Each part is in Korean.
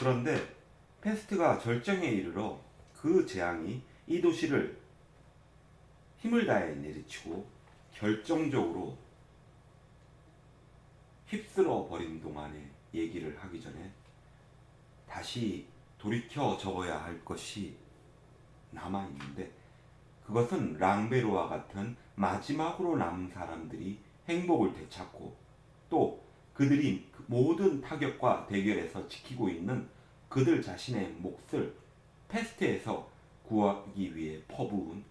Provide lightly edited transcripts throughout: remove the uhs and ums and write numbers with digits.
그런데 페스트가 절정에 이르러 그 재앙이 이 도시를 힘을 다해 내리치고 결정적으로 휩쓸어 버린 동안에 얘기를 하기 전에 다시 돌이켜 적어야 할 것이 남아 있는데, 그것은 랑베르와 같은 마지막으로 남은 사람들이 행복을 되찾고 또 그들이 모든 타격과 대결에서 지키고 있는 그들 자신의 몫을 패스트에서 구하기 위해 퍼부은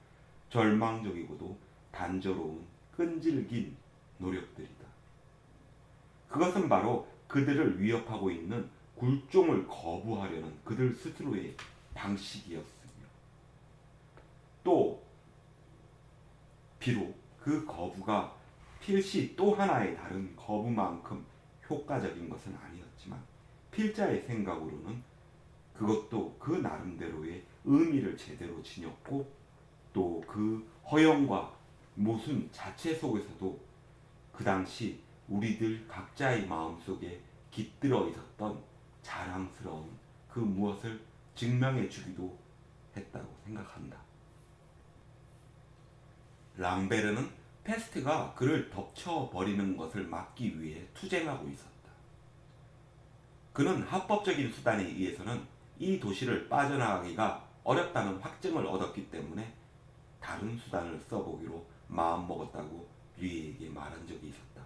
절망적이고도 단조로운 끈질긴 노력들이다. 그것은 바로 그들을 위협하고 있는 굴종을 거부하려는 그들 스스로의 방식이었으며, 또 비록 그 거부가 필시 또 하나의 다른 거부만큼 효과적인 것은 아니었지만, 필자의 생각으로는 그것도 그 나름대로의 의미를 제대로 지녔고, 또 그 허영과 모순 자체 속에서도 그 당시 우리들 각자의 마음속에 깃들어 있었던 자랑스러운 그 무엇을 증명해 주기도 했다고 생각한다. 랑베르는 페스트가 그를 덮쳐버리는 것을 막기 위해 투쟁하고 있었다. 그는 합법적인 수단에 의해서는 이 도시를 빠져나가기가 어렵다는 확증을 얻었기 때문에 다른 수단을 써보기로 마음먹었다고 류에게 말한 적이 있었다.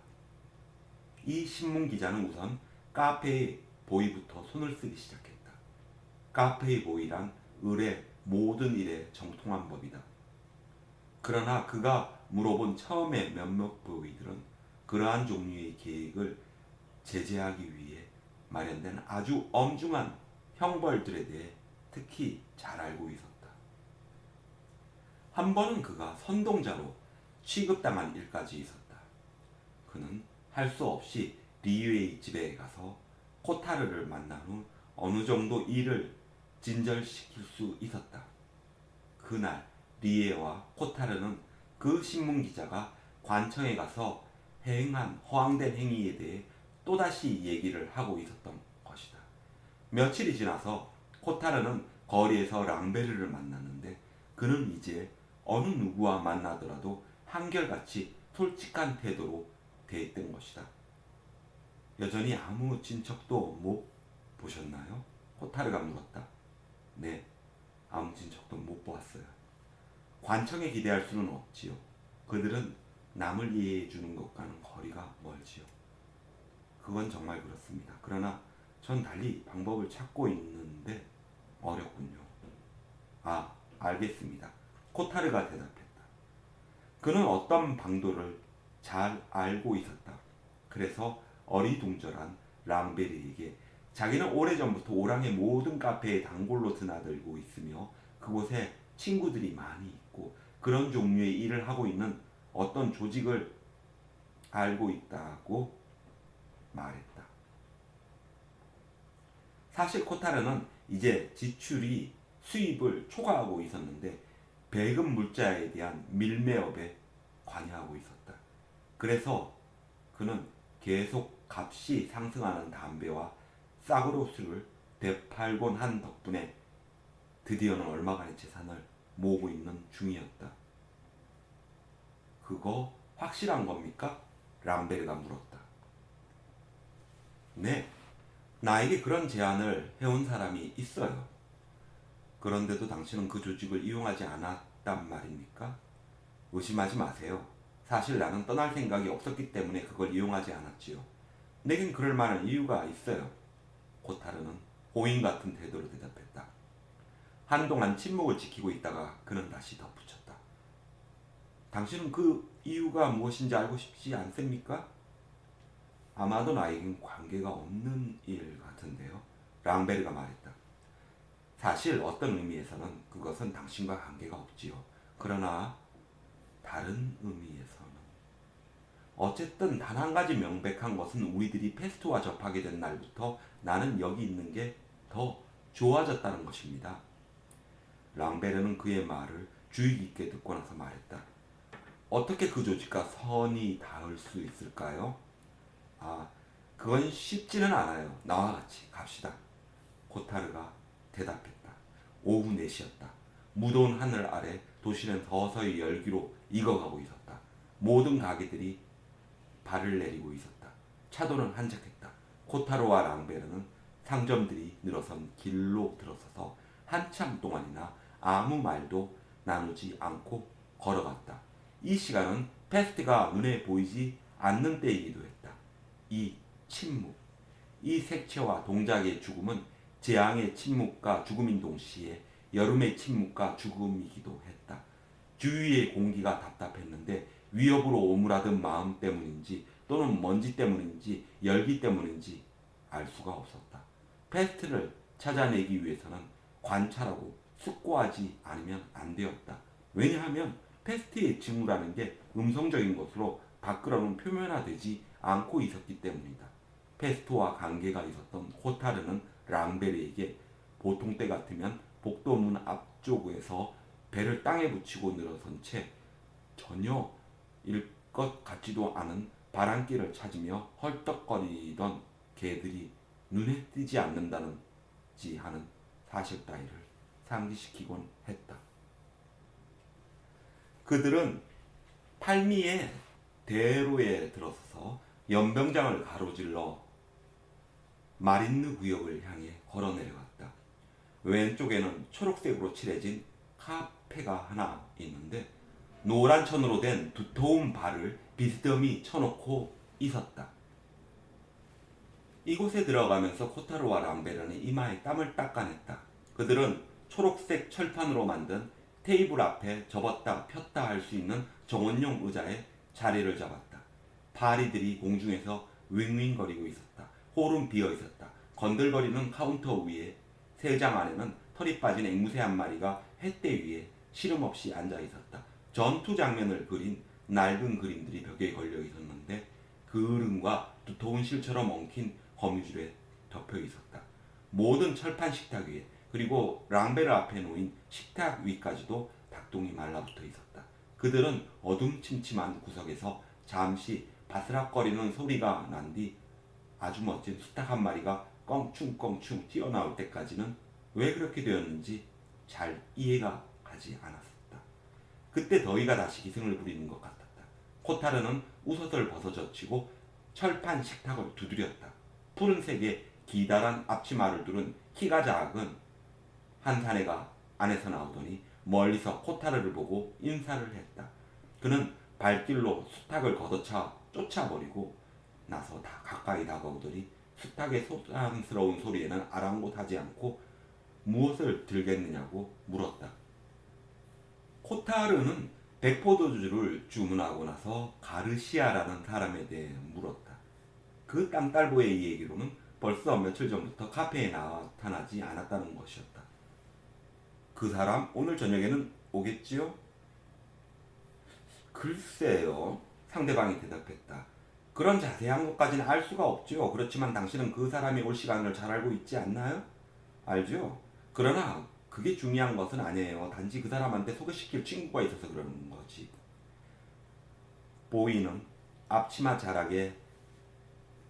이 신문 기자는 우선 카페의 보이부터 손을 쓰기 시작했다. 카페의 보이란 을의 모든 일에 정통한 법이다. 그러나 그가 물어본 처음의 몇몇 보이들은 그러한 종류의 계획을 제재하기 위해 마련된 아주 엄중한 형벌들에 대해 특히 잘 알고 있었다. 한 번은 그가 선동자로 취급당한 일까지 있었다. 그는 할 수 없이 리유의 집에 가서 코타르를 만난 후 어느 정도 일을 진절시킬 수 있었다. 그날 리에와 코타르는 그 신문기자가 관청에 가서 행한 허황된 행위에 대해 또다시 얘기를 하고 있었던 것이다. 며칠이 지나서 코타르는 거리에서 랑베르를 만났는데, 그는 이제 어느 누구와 만나더라도 한결같이 솔직한 태도로 대했던 것이다. 여전히 아무 진척도 못 보셨나요? 코타르가 물었다. 네, 아무 진척도 못 보았어요. 관청에 기대할 수는 없지요. 그들은 남을 이해해 주는 것과는 거리가 멀지요. 그건 정말 그렇습니다. 그러나 전 달리 방법을 찾고 있는데 어렵군요. 아, 알겠습니다. 코타르가 대답했다. 그는 어떤 방도를 잘 알고 있었다. 그래서 어리둥절한 랑베르에게 자기는 오래전부터 오랑의 모든 카페에 단골로 드나들고 있으며 그곳에 친구들이 많이 있고 그런 종류의 일을 하고 있는 어떤 조직을 알고 있다고 말했다. 사실 코타르는 이제 지출이 수입을 초과하고 있었는데 배급 물자에 대한 밀매업에 관여하고 있었다. 그래서 그는 계속 값이 상승하는 담배와 싸구려술을 되팔곤 한 덕분에 드디어는 얼마간의 재산을 모으고 있는 중이었다. 그거 확실한 겁니까? 람베르가 물었다. 네, 나에게 그런 제안을 해온 사람이 있어요. 그런데도 당신은 그 조직을 이용하지 않았단 말입니까? 의심하지 마세요. 사실 나는 떠날 생각이 없었기 때문에 그걸 이용하지 않았지요. 내겐 그럴 만한 이유가 있어요. 코타르는 호인 같은 태도로 대답했다. 한동안 침묵을 지키고 있다가 그는 다시 덧붙였다. 당신은 그 이유가 무엇인지 알고 싶지 않습니까? 아마도 나에겐 관계가 없는 일 같은데요. 랑베르가 말했다. 사실 어떤 의미에서는 그것은 당신과 관계가 없지요. 그러나 다른 의미에서는 어쨌든 단 한 가지 명백한 것은 우리들이 페스트와 접하게 된 날부터 나는 여기 있는 게 더 좋아졌다는 것입니다. 랑베르는 그의 말을 주의 깊게 듣고 나서 말했다. 어떻게 그 조직과 선이 닿을 수 있을까요? 아, 그건 쉽지는 않아요. 나와 같이 갑시다. 코타르가 대답했다. 오후 4시였다. 무더운 하늘 아래 도시는 서서히 열기로 익어가고 있었다. 모든 가게들이 발을 내리고 있었다. 차도는 한적했다. 코타르와 랑베르는 상점들이 늘어선 길로 들어서서 한참 동안이나 아무 말도 나누지 않고 걸어갔다. 이 시간은 페스트가 눈에 보이지 않는 때이기도 했다. 이 침묵, 이 색채와 동작의 죽음은 재앙의 침묵과 죽음인 동시에 여름의 침묵과 죽음이기도 했다. 주위의 공기가 답답했는데 위협으로 오므라든 마음 때문인지 또는 먼지 때문인지 열기 때문인지 알 수가 없었다. 페스트를 찾아내기 위해서는 관찰하고 숙고하지 않으면 안 되었다. 왜냐하면 페스트의 징후라는 게 음성적인 것으로 밖으로는 표면화되지 않고 있었기 때문이다. 페스트와 관계가 있었던 코타르는 랑베르에게 보통 때 같으면 복도문 앞쪽에서 배를 땅에 붙이고 늘어선 채 전혀 일 것 같지도 않은 바람길을 찾으며 헐떡거리던 개들이 눈에 띄지 않는다는지 하는 사실 따위를 상기시키곤 했다. 그들은 팔미의 대로에 들어서서 연병장을 가로질러 마린느 구역을 향해 걸어 내려갔다. 왼쪽에는 초록색으로 칠해진 카페가 하나 있는데 노란 천으로 된 두터운 발을 비스듬히 쳐놓고 있었다. 이곳에 들어가면서 코타르와 람베르는 이마에 땀을 닦아냈다. 그들은 초록색 철판으로 만든 테이블 앞에 접었다 폈다 할 수 있는 정원용 의자에 자리를 잡았다. 파리들이 공중에서 윙윙거리고 있었다. 홀은 비어 있었다. 건들거리는 카운터 위에 세 장 안에는 털이 빠진 앵무새 한 마리가 횃대 위에 시름없이 앉아 있었다. 전투 장면을 그린 낡은 그림들이 벽에 걸려 있었는데 그을음과 두터운 실처럼 엉킨 거미줄에 덮여 있었다. 모든 철판 식탁 위에 그리고 랑베르 앞에 놓인 식탁 위까지도 닭똥이 말라붙어 있었다. 그들은 어둠침침한 구석에서 잠시 바스락거리는 소리가 난 뒤 아주 멋진 수탉 한 마리가 껑충껑충 튀어나올 때까지는 왜 그렇게 되었는지 잘 이해가 가지 않았었다. 그때 더위가 다시 기승을 부리는 것 같았다. 코타르는 우섯을 벗어젖히고 철판 식탁을 두드렸다. 푸른색의 기다란 앞치마를 두른 키가 작은 한 사내가 안에서 나오더니 멀리서 코타르를 보고 인사를 했다. 그는 발길로 수탉을 걷어차 쫓아버리고 나서 다 가까이 다가오더니 수탉의 소란스러운 소리에는 아랑곳하지 않고 무엇을 들겠느냐고 물었다. 코타르는 백포도주를 주문하고 나서 가르시아라는 사람에 대해 물었다. 그 땅딸보의 얘기로는 벌써 며칠 전부터 카페에 나타나지 않았다는 것이었다. 그 사람 오늘 저녁에는 오겠지요? 글쎄요. 상대방이 대답했다. 그런 자세한 것까지는 알 수가 없지요. 그렇지만 당신은 그 사람이 올 시간을 잘 알고 있지 않나요? 알죠? 그러나 그게 중요한 것은 아니에요. 단지 그 사람한테 소개시킬 친구가 있어서 그러는 거지. 보이는 앞치마 자락에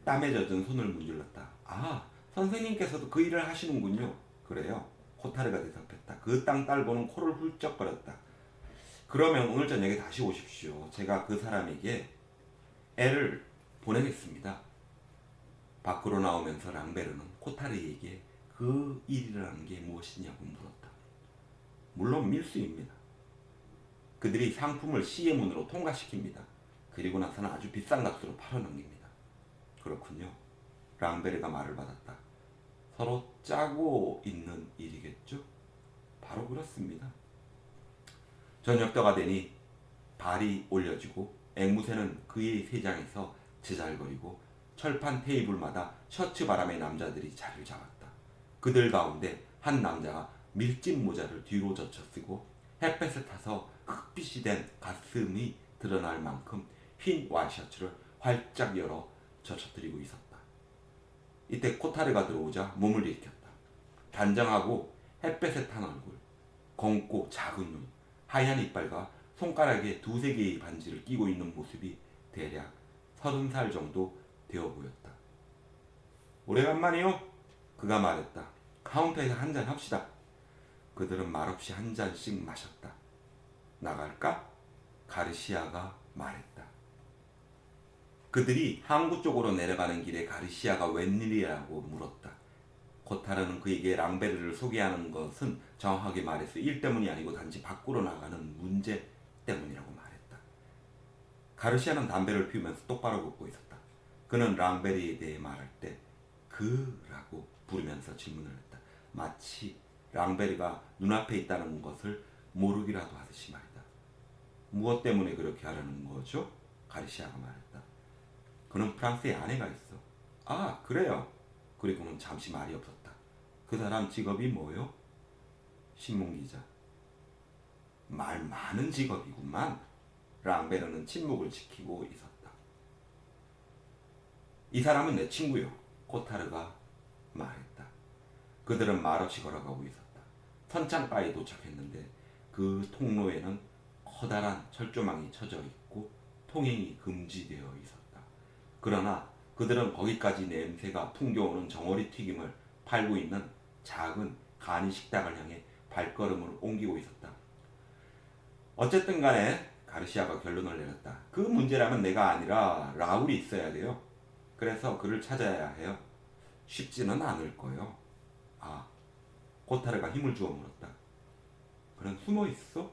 땀에 젖은 손을 문질렀다. 아, 선생님께서도 그 일을 하시는군요. 그래요. 코타르가 대답했다. 그 땅 딸보는 코를 훌쩍거렸다. 그러면 오늘 저녁에 다시 오십시오. 제가 그 사람에게 애를 보내겠습니다. 밖으로 나오면서 랑베르는 코타르에게 그 일이라는 게 무엇이냐고 물었다. 물론 밀수입니다. 그들이 상품을 시의 문으로 통과시킵니다. 그리고 나서는 아주 비싼 값으로 팔아넘깁니다. 그렇군요. 랑베르가 말을 받았다. 서로 짜고 있는 일이겠죠? 바로 그렇습니다. 저녁때가 되니 발이 올려지고 앵무새는 그의 세장에서 제잘거리고 철판 테이블마다 셔츠 바람의 남자들이 자리를 잡았다. 그들 가운데 한 남자가 밀짚 모자를 뒤로 젖혀 쓰고 햇볕에 타서 흑빛이 된 가슴이 드러날 만큼 흰 와이셔츠를 활짝 열어 젖혀뜨리고 있었다. 이때 코타르가 들어오자 몸을 일으켰다. 단정하고 햇볕에 탄 얼굴, 검고 작은 눈, 하얀 이빨과 손가락에 두세 개의 반지를 끼고 있는 모습이 대략 30살 정도 되어 보였다. 오래간만이요? 그가 말했다. 카운터에서 한잔 합시다. 그들은 말없이 한 잔씩 마셨다. 나갈까? 가르시아가 말했다. 그들이 항구 쪽으로 내려가는 길에 가르시아가 웬일이라고 물었다. 코타르는 그에게 랑베르를 소개하는 것은 정확하게 말해서 일 때문이 아니고 단지 밖으로 나가는 문제 때문이라고 말했다. 가르시아는 담배를 피우면서 똑바로 걷고 있었다. 그는 랑베르에 대해 말할 때 그라고 부르면서 질문을 했다. 마치 랑베르가 눈앞에 있다는 것을 모르기라도 하듯이 말이다. 무엇 때문에 그렇게 하려는 거죠? 가르시아가 말했다. 그는 프랑스에 아내가 있어. 아, 그래요. 그리고는 잠시 말이 없었다. 그 사람 직업이 뭐요? 신문기자. 말 많은 직업이구만. 랑베르는 침묵을 지키고 있었다. 이 사람은 내 친구요. 코타르가 말했다. 그들은 말없이 걸어가고 있었다. 선창가에 도착했는데 그 통로에는 커다란 철조망이 쳐져 있고 통행이 금지되어 있었다. 그러나 그들은 거기까지 냄새가 풍겨오는 정어리 튀김을 팔고 있는 작은 간이 식당을 향해 발걸음을 옮기고 있었다. 어쨌든 간에 가르시아가 결론을 내렸다. 그 문제라면 내가 아니라 라울이 있어야 돼요. 그래서 그를 찾아야 해요. 쉽지는 않을 거요. 아, 코타르가 힘을 주어 물었다. 그는 숨어 있어?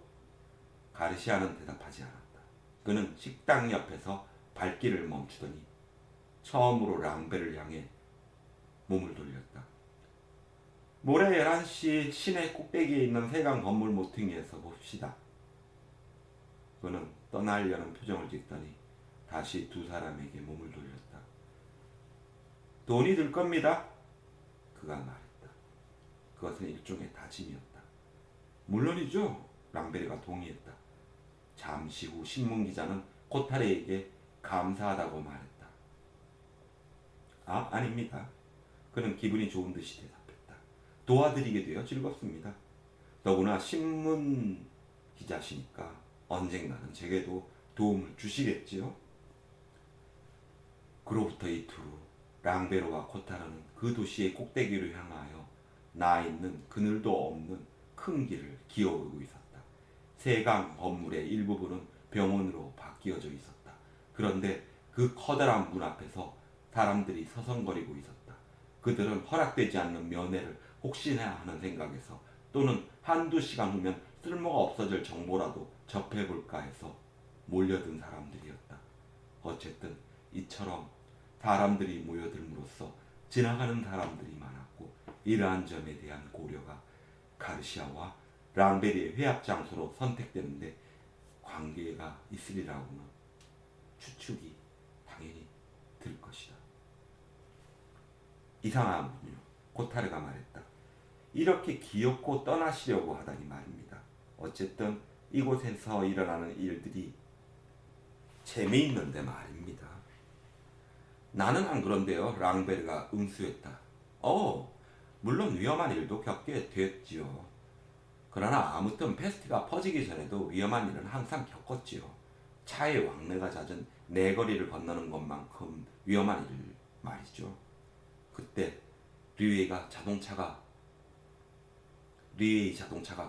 가르시아는 대답하지 않았다. 그는 식당 옆에서 발길을 멈추더니 처음으로 랑베를 향해 몸을 돌렸다. 모레 11시 시내 꼭대기에 있는 세강 건물 모퉁이에서 봅시다. 그는 떠나려는 표정을 짓더니 다시 두 사람에게 몸을 돌렸다. 돈이 들 겁니다. 그가 말했다. 그것은 일종의 다짐이었다. 물론이죠. 랑베르가 동의했다. 잠시 후 신문기자는 코타르에게 감사하다고 말했다. 아, 아닙니다. 그는 기분이 좋은 듯이 대답했다. 도와드리게 되어 즐겁습니다. 더구나 신문 기자시니까 언젠가는 제게도 도움을 주시겠지요. 그로부터 이틀 후 랑베르와 코타르는 그 도시의 꼭대기로 향하여 나 있는 그늘도 없는 큰 길을 기어오르고 있었다. 세강 건물의 일부분은 병원으로 바뀌어져 있었다. 그런데 그 커다란 문 앞에서 사람들이 서성거리고 있었다. 그들은 허락되지 않는 면회를 혹시나 하는 생각에서 또는 한두 시간 후면 쓸모가 없어질 정보라도 접해볼까 해서 몰려든 사람들이었다. 어쨌든 이처럼 사람들이 모여들므로써 지나가는 사람들이 많았고 이러한 점에 대한 고려가 가르시아와 랑베르의 회합 장소로 선택되는데 관계가 있으리라고는 추측이 당연히 들 것이다. 이상하군요. 코타르가 말했다. 이렇게 귀엽고 떠나시려고 하다니 말입니다. 어쨌든 이곳에서 일어나는 일들이 재미있는데 말입니다. 나는 안 그런데요. 랑베르가 응수했다. 물론 위험한 일도 겪게 됐지요. 그러나 아무튼 페스트가 퍼지기 전에도 위험한 일은 항상 겪었지요. 차의 왕래가 잦은 내거리를 건너는 것만큼 위험한 일 말이죠. 그때 류웨이 자동차가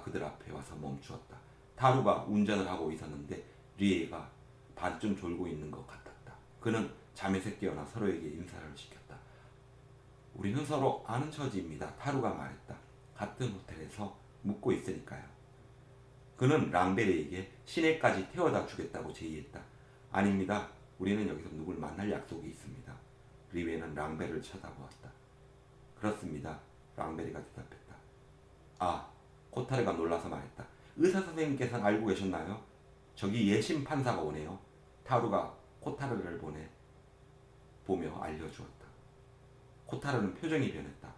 그들 앞에 와서 멈추었다. 타루가 운전을 하고 있었는데 류웨이가 반쯤 졸고 있는 것 같았다. 그는 잠에서 깨어나 서로에게 인사를 시켰다. 우리는 서로 아는 처지입니다. 타루가 말했다. 같은 호텔에서 묵고 있으니까요. 그는 랑베르에게 시내까지 태워다 주겠다고 제의했다. 아닙니다. 우리는 여기서 누굴 만날 약속이 있습니다. 리베는 랑베르를 쳐다보았다. 그렇습니다. 랑베르가 대답했다. 아, 코타르가 놀라서 말했다. 의사 선생님께서는 알고 계셨나요? 저기 예심 판사가 오네요. 타루가 코타르를 보며 알려주었다. 코타르는 표정이 변했다.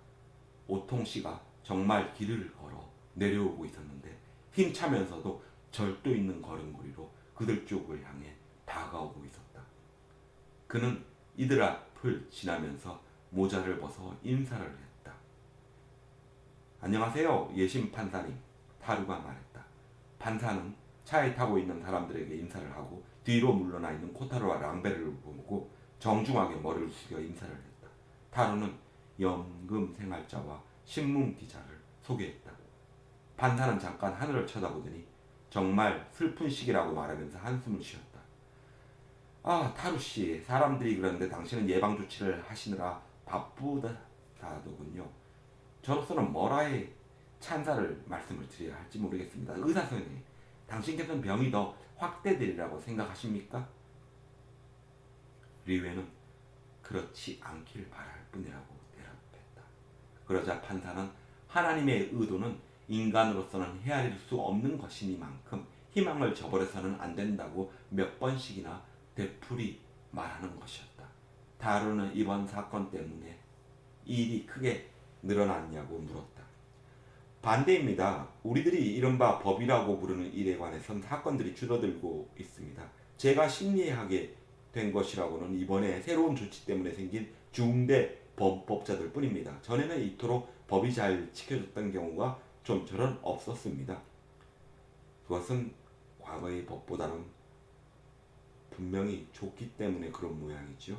오통 씨가 정말 길을 걸어 내려오고 있었는데 힘차면서도 절도 있는 걸음걸이로 그들 쪽을 향해 다가오고 있었다. 그는 이들 앞을 지나면서 모자를 벗어 인사를 했다. 안녕하세요, 예심 판사님. 타루가 말했다. 판사는 차에 타고 있는 사람들에게 인사를 하고 뒤로 물러나 있는 코타루와 랑베르를 보고 정중하게 머리를 숙여 인사를 했다. 타루는 연금 생활자와 신문 기자를 소개했다. 판사는 잠깐 하늘을 쳐다보더니 정말 슬픈 시기라고 말하면서 한숨을 쉬었다. 아, 타루씨, 사람들이 그러는데 당신은 예방 조치를 하시느라 바쁘다더군요. 저로서는 뭐라의 찬사를 말씀을 드려야 할지 모르겠습니다. 의사 선생님, 당신께서는 병이 더 확대되리라고 생각하십니까? 리웨는 그렇지 않길 바랄 뿐이라고 대답했다. 그러자 판사는 하나님의 의도는 인간으로서는 헤아릴 수 없는 것이니만큼 희망을 저버려서는 안 된다고 몇 번씩이나 되풀이 말하는 것이었다. 다루는 이번 사건 때문에 일이 크게 늘어났냐고 물었다. 반대입니다. 우리들이 이른바 법이라고 부르는 일에 관해선 사건들이 줄어들고 있습니다. 제가 심리하게 된 것이라고는 이번에 새로운 조치 때문에 생긴 중대 범법자들 뿐입니다. 전에는 이토록 법이 잘 지켜졌던 경우가 좀처럼 없었습니다. 그것은 과거의 법보다는 분명히 좋기 때문에 그런 모양이지요.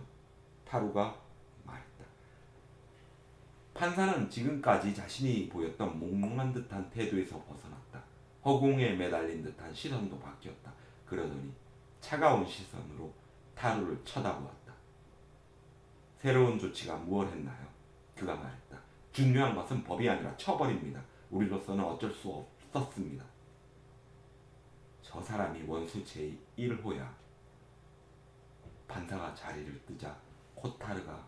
타루가 말했다. 판사는 지금까지 자신이 보였던 몽롱한 듯한 태도에서 벗어났다. 허공에 매달린 듯한 시선도 바뀌었다. 그러더니 차가운 시선으로 타루를 쳐다보았다. 새로운 조치가 무엇 했나요? 그가 말했다. 중요한 것은 법이 아니라 처벌입니다. 우리로서는 어쩔 수 없었습니다. 저 사람이 원수 제1호야. 판사가 자리를 뜨자 코타르가